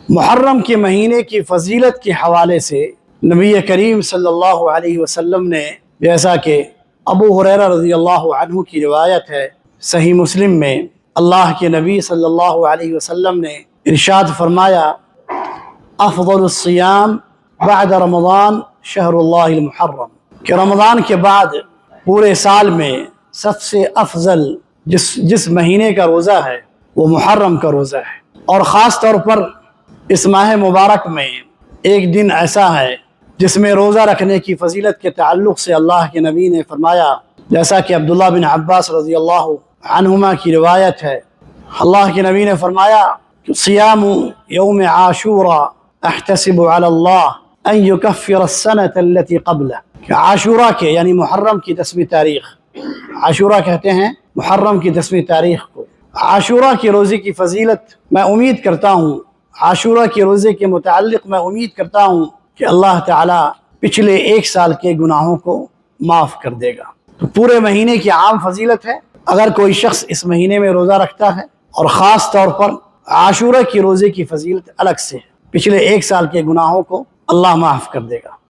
محرم کے مہینے کی فضیلت کے حوالے سے نبی کریم صلی اللہ علیہ وسلم نے، جیسا کہ ابو ہریرہ رضی اللہ عنہ کی روایت ہے صحیح مسلم میں، اللہ کے نبی صلی اللہ علیہ وسلم نے ارشاد فرمایا، افضل الصیام بعد رمضان شہر اللہ المحرم، کہ رمضان کے بعد پورے سال میں سب سے افضل جس مہینے کا روزہ ہے وہ محرم کا روزہ ہے۔ اور خاص طور پر اس ماہ مبارک میں ایک دن ایسا ہے جس میں روزہ رکھنے کی فضیلت کے تعلق سے اللہ کے نبی نے فرمایا، جیسا کہ عبداللہ بن عباس رضی اللہ عنہما کی روایت ہے، اللہ کے نبی نے فرمایا کہ صیام یوم عاشوراء احتسب علی اللہ ان یکفر السنة التي قبلہ، کہ عاشوراء کے یعنی محرم کی 10ویں تاریخ، عاشوراء کہتے ہیں محرم کی 10ویں تاریخ کو، عاشوراء کی روزے کی فضیلت میں امید کرتا ہوں، عاشوراء کے روزے کے متعلق میں امید کرتا ہوں کہ اللہ تعالیٰ پچھلے ایک سال کے گناہوں کو معاف کر دے گا۔ تو پورے مہینے کی عام فضیلت ہے، اگر کوئی شخص اس مہینے میں روزہ رکھتا ہے، اور خاص طور پر عاشوراء کی روزے کی فضیلت الگ سے ہے، پچھلے ایک سال کے گناہوں کو اللہ معاف کر دے گا۔